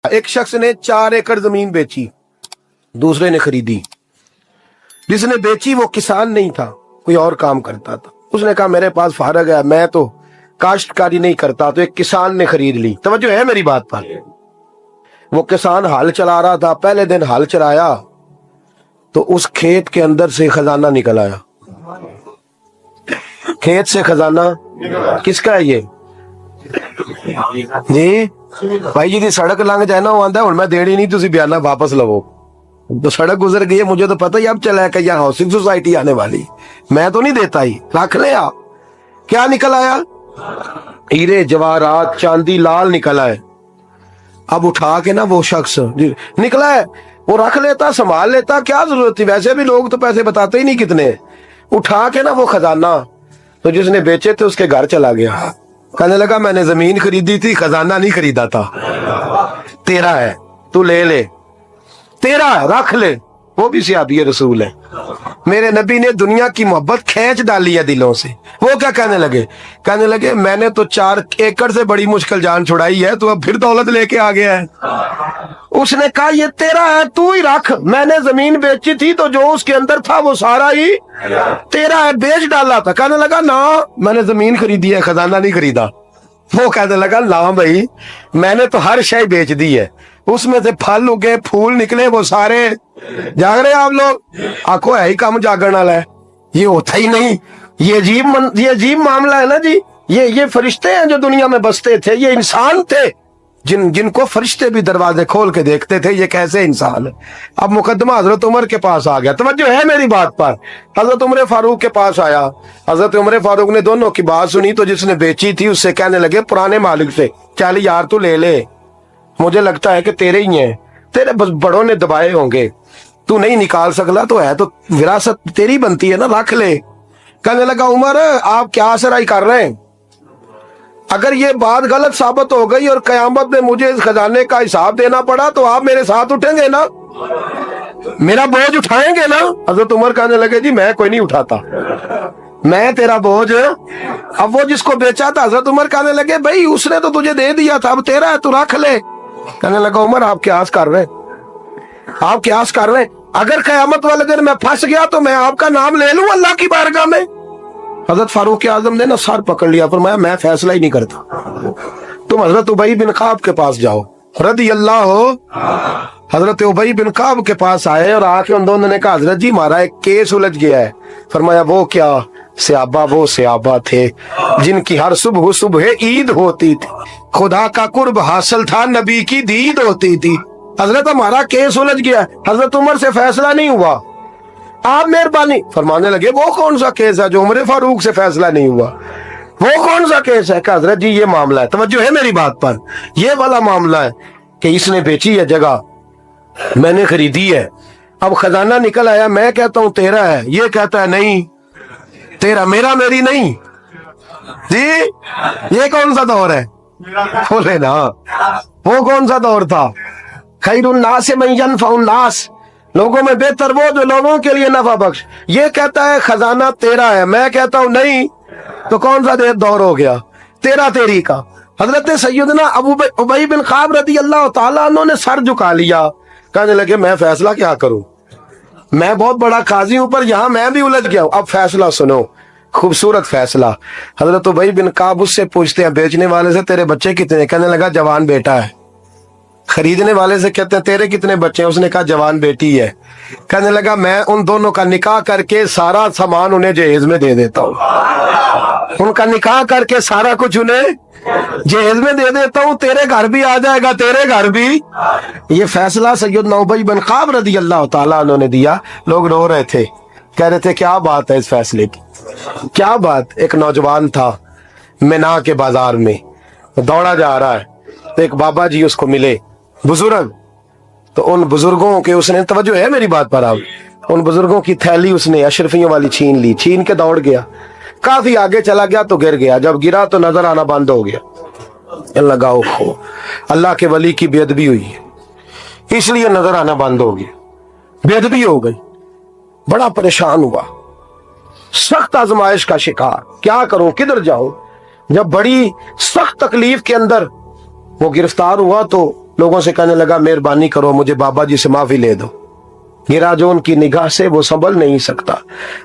ایک شخص نے 4 एकड़ زمین بیچی, دوسرے نے خریدی. جس نے بیچی وہ کسان نہیں تھا, کوئی اور کام کرتا تھا. اس نے کہا میرے پاس فارغ ہے, میں تو کاشتکاری نہیں کرتا, تو ایک کسان نے خرید لی. توجہ ہے میری بات پر. وہ کسان ہل چلا رہا تھا, پہلے دن ہل چلایا تو اس کھیت کے اندر سے خزانہ نکل آیا. کھیت سے خزانہ کس کا ہے یہ جی بھائی جی دی سڑک لنگ جائے نا, وہ آندا ہے ہن میں دیڑی نہیں, تسی بیانہ واپس لو. تو سڑک گزر گئی ہے, مجھے تو پتہ ہی اب چلا ہے کہ یہاں ہاؤسنگ سوسائٹی آنے والی, میں تو نہیں دیتا ہی, رکھ لے. آپ کیا نکل آیا؟ ہیرے جواہرات چاندی لال نکلا ہے. اب اٹھا کے نا وہ شخص نکلا ہے, وہ رکھ لیتا, سنبھال لیتا, کیا ضرورت تھی, ویسے بھی لوگ تو پیسے بتاتے ہی نہیں کتنے. اٹھا کے نا وہ خزانہ, تو جس نے بیچے تھے اس کے گھر چلا گیا. کہنے لگا میں نے زمین خریدی تھی, خزانہ نہیں خریدا تھا, تیرا ہے, تو لے لے, تیرا ہے, رکھ لے. وہ بھی صحابی رسول ہے. میرے نبی نے دنیا کی محبت کھینچ ڈالی ہے دلوں سے. وہ کیا کہنے لگے میں نے تو 4 एकड़ سے بڑی مشکل جان چھڑائی ہے, تو اب پھر دولت لے کے آ گیا ہے. اس نے کہا یہ تیرا ہے, تو ہی رکھ, میں نے زمین بیچی تھی تو جو اس کے اندر تھا وہ سارا ہی تیرا ہے, بیچ ڈالا تھا. کہنے لگا نا میں نے زمین خریدی ہے, خزانہ نہیں خریدا. وہ کہنے لگا لا بھائی, میں نے تو ہر شے بیچ دی ہے, اس میں سے پھل اگے, پھول نکلے, وہ سارے. جاگ رہے آپ لوگ؟ آنکھوں ہے ہی کم جاگن والا ہے, یہ ہوتا ہی نہیں. یہ عجیب معاملہ ہے نا جی. یہ فرشتے ہیں جو دنیا میں بستے تھے, یہ انسان تھے جن کو فرشتے بھی دروازے کھول کے دیکھتے تھے یہ کیسے انسان ہے. اب مقدمہ حضرت عمر کے پاس آ گیا. توجہ ہے میری بات پر. حضرت عمر فاروق کے پاس آیا. حضرت عمر فاروق نے دونوں کی بات سنی, تو جس نے بیچی تھی اس سے کہنے لگے پرانے مالک سے, چل یار تو لے لے, مجھے لگتا ہے کہ تیرے ہی ہیں, تیرے بڑوں نے دبائے ہوں گے, تو نہیں نکال سکتا, تو ہے تو وراثت تیری بنتی ہے نا, رکھ لے. کہنے لگا عمر آپ کیا سرائی کر رہے ہیں, اگر یہ بات غلط ثابت ہو گئی اور قیامت میں مجھے اس خزانے کا حساب دینا پڑا تو آپ میرے ساتھ اٹھیں گے نا, میرا بوجھ اٹھائیں گے نا؟ حضرت عمر کہنے لگے جی میں کوئی نہیں اٹھاتا, میں تیرا بوجھ. اب وہ جس کو بیچا تھا, حضرت عمر کہنے لگے بھائی اس نے تو تجھے دے دیا تھا, اب تیرا ہے تو رکھ لے. کہنے لگا عمر آپ قیاس کر رہے ہیں, آپ قیاس کر رہے ہیں, اگر قیامت والے دن میں پھنس گیا تو میں آپ کا نام لے لوں اللہ کی بارگاہ میں. حضرت فاروق اعظم نے نا سر پکڑ لیا, فرمایا میں فیصلہ ہی نہیں کرتا, تم حضرت ابی بن کعب کے پاس جاؤ رضی اللہ ہو. حضرت ابی بن کعب کے پاس آئے اور آ کے ان دونوں نے کہا حضرت جی ہمارا ایک کیس الجھ گیا ہے. فرمایا وہ کیا؟ وہ صحابہ تھے جن کی ہر صبح عید ہوتی تھی, خدا کا قرب حاصل تھا, نبی کی دید ہوتی تھی. حضرت ہمارا کیس الجھ گیا, حضرت عمر سے فیصلہ نہیں ہوا, آپ مہربانی. فرمانے لگے وہ کون سا کیس ہے جو عمر فاروق سے فیصلہ نہیں ہوا, وہ کون سا کیس ہے؟ کہ حضرت جی یہ معاملہ ہے. توجہ ہے میری بات پر. یہ والا معاملہ ہے کہ اس نے بیچی ہے جگہ, میں نے خریدی ہے, اب خزانہ نکل آیا, میں کہتا ہوں تیرا ہے, یہ کہتا ہے نہیں تیرا, میرا میری نہیں. جی یہ کون سا دور ہے؟ بولے نا وہ کون سا دور تھا؟ خیر الناس من ینفع الناس, لوگوں میں بہتر وہ جو لوگوں کے لیے نفع بخش. یہ کہتا ہے خزانہ تیرا ہے, میں کہتا ہوں نہیں, تو کون سا دور ہو گیا؟ تیرا تیری کا. حضرت سیدنا ابی بن کعب رضی اللہ تعالیٰ عنہ نے سر جھکا لیا, کہنے لگے میں فیصلہ کیا کروں, میں بہت بڑا قاضی ہوں, پر یہاں میں بھی الجھ گیا ہوں. اب فیصلہ سنو, خوبصورت فیصلہ. حضرت ابی بن کعب اس سے پوچھتے ہیں بیچنے والے سے تیرے بچے کتنے؟ کہنے لگا جوان بیٹا ہے. خریدنے والے سے کہتے ہیں تیرے کتنے بچے ہیں؟ اس نے کہا جوان بیٹی ہے. کہنے لگا میں ان دونوں کا نکاح کر کے سارا سامان انہیں جہیز میں دے دیتا ہوں, ان کا نکاح کر کے سارا کچھ انہیں جہیز میں دے دیتا ہوں, تیرے گھر بھی آ جائے گا, تیرے گھر بھی. یہ فیصلہ سیدنا ابی بن کعب رضی اللہ تعالیٰ عنہ نے دیا. لوگ رو رہے تھے, کہہ رہے تھے کیا بات ہے اس فیصلے کی, کیا بات. ایک نوجوان تھا مینا کے بازار میں, دوڑا جا رہا ہے, تو ایک بابا جی اس کو ملے, بزرگ. تو ان بزرگوں کے اس نے, توجہ ہے میری بات پر آپ, ان بزرگوں کی تھیلی اس نے اشرفیوں والی چھین لی, چھین کے دوڑ گیا, کافی آگے چلا گیا تو گر گیا. جب گرا تو نظر آنا بند ہو گیا. لگاؤ اللہ کے ولی کی بے ادبی ہوئی ہے, اس لیے نظر آنا بند ہو گیا, بے ادبی ہو گئی. بڑا پریشان ہوا, سخت آزمائش کا شکار, کیا کروں کدھر جاؤں. جب بڑی سخت تکلیف کے اندر وہ گرفتار ہوا تو लोगों से कहने लगा मेहरबानी करो मुझे बाबा जी से माफी ले दो, गिरा जो उनकी निगाह से वो संभल नहीं सकता।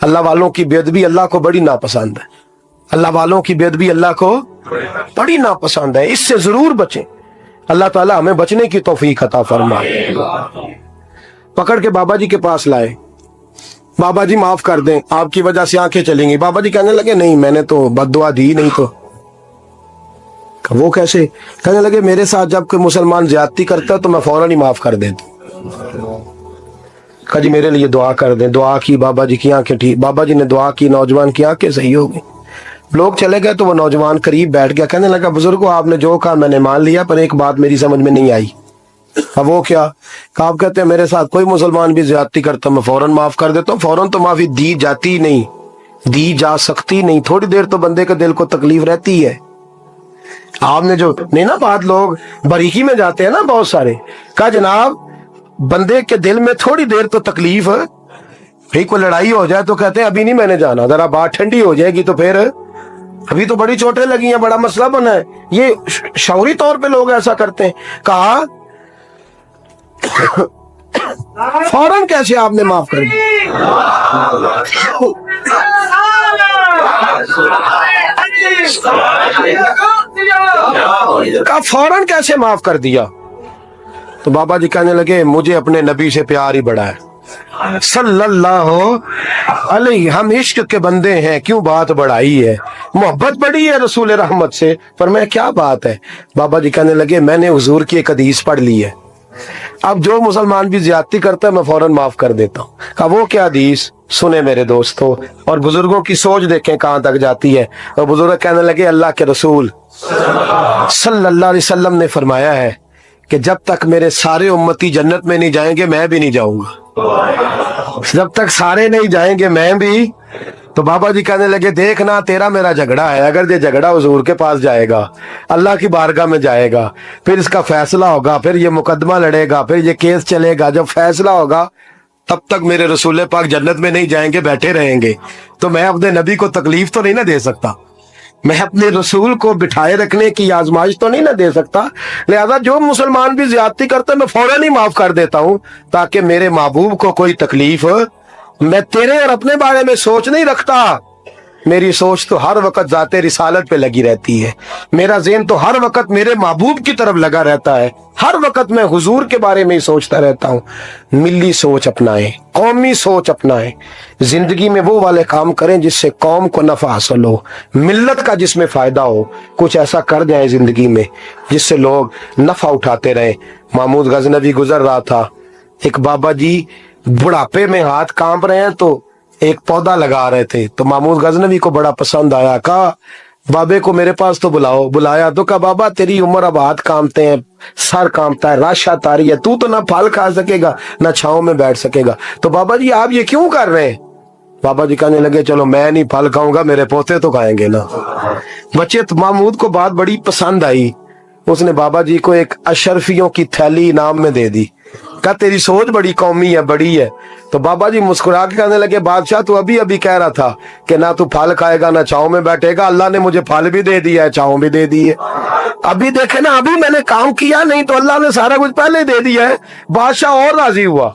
अल्लाह वालों की बेअदबी अल्लाह को बड़ी नापसंद है, अल्लाह वालों की बेअदबी अल्लाह को बड़ी नापसंद है, इससे जरूर बचें। अल्लाह ताला हमें बचने की तौफीक अता फरमाए। पकड़ के बाबा जी के पास लाए, बाबा जी माफ कर दें, आपकी वजह से आंखें चलेंगी। बाबा जी कहने लगे नहीं, मैंने तो बद्दुआ दी नहीं। तो वो कैसे? कहने लगे मेरे साथ जब कोई मुसलमान ज्यादती करता है तो मैं फौरन ही माफ कर देता। कहा जी मेरे लिए दुआ कर दें। दुआ की, बाबा जी की आंखें ठीक, बाबा जी ने दुआ की, नौजवान की आंखें सही हो गई। लोग चले गए तो वो नौजवान करीब बैठ गया, कहने लगा बुजुर्गो आपने जो कहा मैंने मान लिया, पर एक बात मेरी समझ में नहीं आई। अब वो क्या? आप कहते हैं मेरे साथ कोई मुसलमान भी ज्यादती करता मैं फौरन माफ कर देता हूँ। फौरन तो माफी दी जाती नहीं, दी जा सकती नहीं, थोड़ी देर तो बंदे के दिल को तकलीफ रहती है। आपने जो नहीं ना बात, लोग बारीकी में जाते हैं ना बहुत सारे। कहा जनाब बंदे के दिल में थोड़ी देर तो तकलीफ है, भाई कोई लड़ाई हो जाए तो कहते हैं अभी नहीं मैंने जाना, जरा बात ठंडी हो जाएगी तो फिर, अभी तो बड़ी चोटें लगी हैं, बड़ा मसला बना है। ये शौरी तौर पे लोग ऐसा करते हैं। कहा फौरन कैसे आपने माफ कर दिया? कहा फौरन कैसे माफ कर दिया? तो बाबा जी कहने लगे मुझे अपने नबी से प्यार ही बड़ा है सल्लल्लाहु अलैहि, हम इश्क के बंदे हैं, क्यों बात बढ़ाई है, मोहब्बत बड़ी है रसूल रहमत से। पर मैं क्या बात है? बाबा जी कहने लगे मैंने हुजूर की एक हदीस पढ़ ली है, अब जो मुसलमान भी ज्यादती करता है मैं फौरन माफ कर देता हूँ। कहा वो क्या हदीस? सुने मेरे दोस्तों, और बुजुर्गों की सोच देखें कहां तक जाती है। और बुजुर्ग कहने लगे अल्लाह के रसूल सल्लल्लाहु अलैहि वसल्लम ने फरमाया है कि जब तक मेरे सारे उम्मती जन्नत में नहीं जाएंगे मैं भी नहीं जाऊंगा, जब तक सारे नहीं जाएंगे मैं भी। तो बाबा जी कहने लगे देखना तेरा मेरा झगड़ा है, अगर ये झगड़ा हुजूर के पास जाएगा, अल्लाह की बारगाह में जाएगा, फिर इसका फैसला होगा, फिर ये मुकदमा लड़ेगा, फिर ये केस चलेगा, जब फैसला होगा तब तक मेरे रसूल पाक जन्नत में नहीं जाएंगे, बैठे रहेंगे। तो मैं अपने नबी को तकलीफ तो नहीं ना दे सकता, मैं अपने रसूल को बिठाए रखने की आजमाइश तो नहीं ना दे सकता। लिहाजा जो मुसलमान भी ज्यादती करता है मैं फौरन ही माफ कर देता हूं, ताकि मेरे महबूब को कोई तकलीफ, मैं तेरे और अपने बारे में सोच नहीं रखता, मेरी सोच तो हर वक्त जाते रिसालत पे लगी रहती है, मेरा ज़हन तो हर वक्त मेरे महबूब की तरफ लगा रहता है, हर वक्त मैं हुजूर के बारे में ही सोचता रहता हूँ। मिली सोच अपनाएं, कौमी सोच अपनाएं, जिंदगी में वो वाले काम करें जिससे कौम को नफा हासिल हो, मिल्लत का जिसमें फायदा हो, कुछ ऐसा कर जाए जिंदगी में जिससे लोग नफा उठाते रहे। महमूद गजनवी गुजर रहा था, एक बाबा जी बुढ़ापे में हाथ कांप रहे हैं तो एक पौधा लगा रहे थे, तो महमूद गजनवी को बड़ा पसंद आया। कहा बाबे को मेरे पास तो बुलाओ। बुलाया तो कहा बाबा तेरी उम्र अब हाथ कांपते हैं, सर कांपता है, राशा तारी है, तू तो ना फल खा सकेगा ना छांव में बैठ सकेगा, तो बाबा जी आप ये क्यों कर रहे हैं? बाबा जी कहने लगे चलो मैं नहीं फल खाऊंगा, मेरे पोते तो खाएंगे ना। बच्चे तो महमूद को बात बड़ी पसंद आई, उसने बाबा जी को एक अशरफियों की थैली इनाम में दे दी। कहा तेरी सोच बड़ी कौमी है, बड़ी है। तो बाबा जी मुस्कुरा के कहने लगे बादशाह तू अभी अभी कह रहा था कि ना तू फल खाएगा ना छांव में बैठेगा, अल्लाह ने मुझे फल भी दे दिया है, छांव भी दे दी है। अभी देखे ना, अभी मैंने काम किया, नहीं तो अल्लाह ने सारा कुछ पहले दे दिया है। बादशाह और राजी हुआ,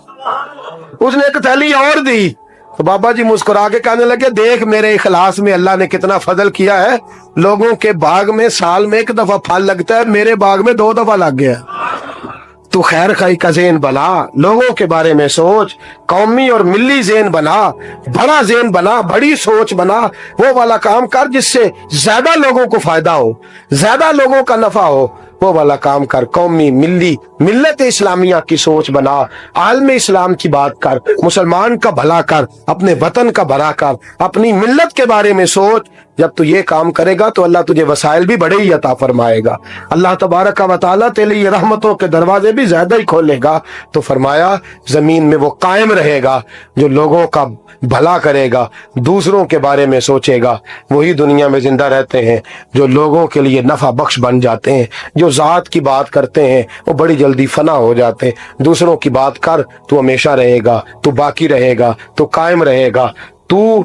उसने एक थैली और दी। तो बाबा जी मुस्कुरा के कहने लगे देख मेरे इखलास में अल्लाह ने कितना फजल किया है, लोगों के बाग में साल में एक दफा फल लगता है, मेरे बाग में 2 दफा लग गया। तू खैर खाई का ज़हन बना, लोगों के बारे में सोच, कौमी और मिली ज़हन बना, बड़ा ज़हन बना, बड़ी सोच बना, वो वाला काम कर जिससे ज्यादा लोगों को फायदा हो, ज्यादा लोगों का नफा हो, वो वाला काम कर। कौमी मिली मिल्लत इस्लामिया की सोच बना, आलम इस्लाम की बात कर, मुसलमान का भला कर, अपने वतन का भला कर, अपनी मिल्लत के बारे में सोच। जब तू ये काम करेगा तो अल्लाह तुझे वसाइल भी बड़े ही अता फरमाएगा, अल्लाह तबारक व तआला तेरे लिए रहमतों के दरवाजे भी ज्यादा ही खोलेगा। तो फरमाया जमीन में वो कायम रहेगा जो लोगों का भला करेगा, दूसरों के बारे में सोचेगा, वही दुनिया में जिंदा रहते हैं जो लोगों के लिए नफा बख्श बन जाते हैं। जो जात की बात करते हैं वो बड़ी जल्दी फना हो जाते हैं। दूसरों की बात कर, तू हमेशा रहेगा, तू बाकी रहेगा, तू कायम रहेगा, تو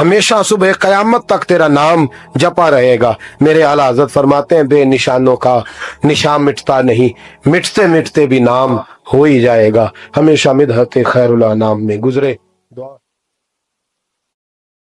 ہمیشہ صبح قیامت تک تیرا نام جپا رہے گا۔ میرے اعلیٰ حضرت فرماتے ہیں بے نشانوں کا نشان مٹتا نہیں، مٹتے مٹتے بھی نام ہو ہی جائے گا۔ ہمیشہ مدحت خیر الانام میں گزرے۔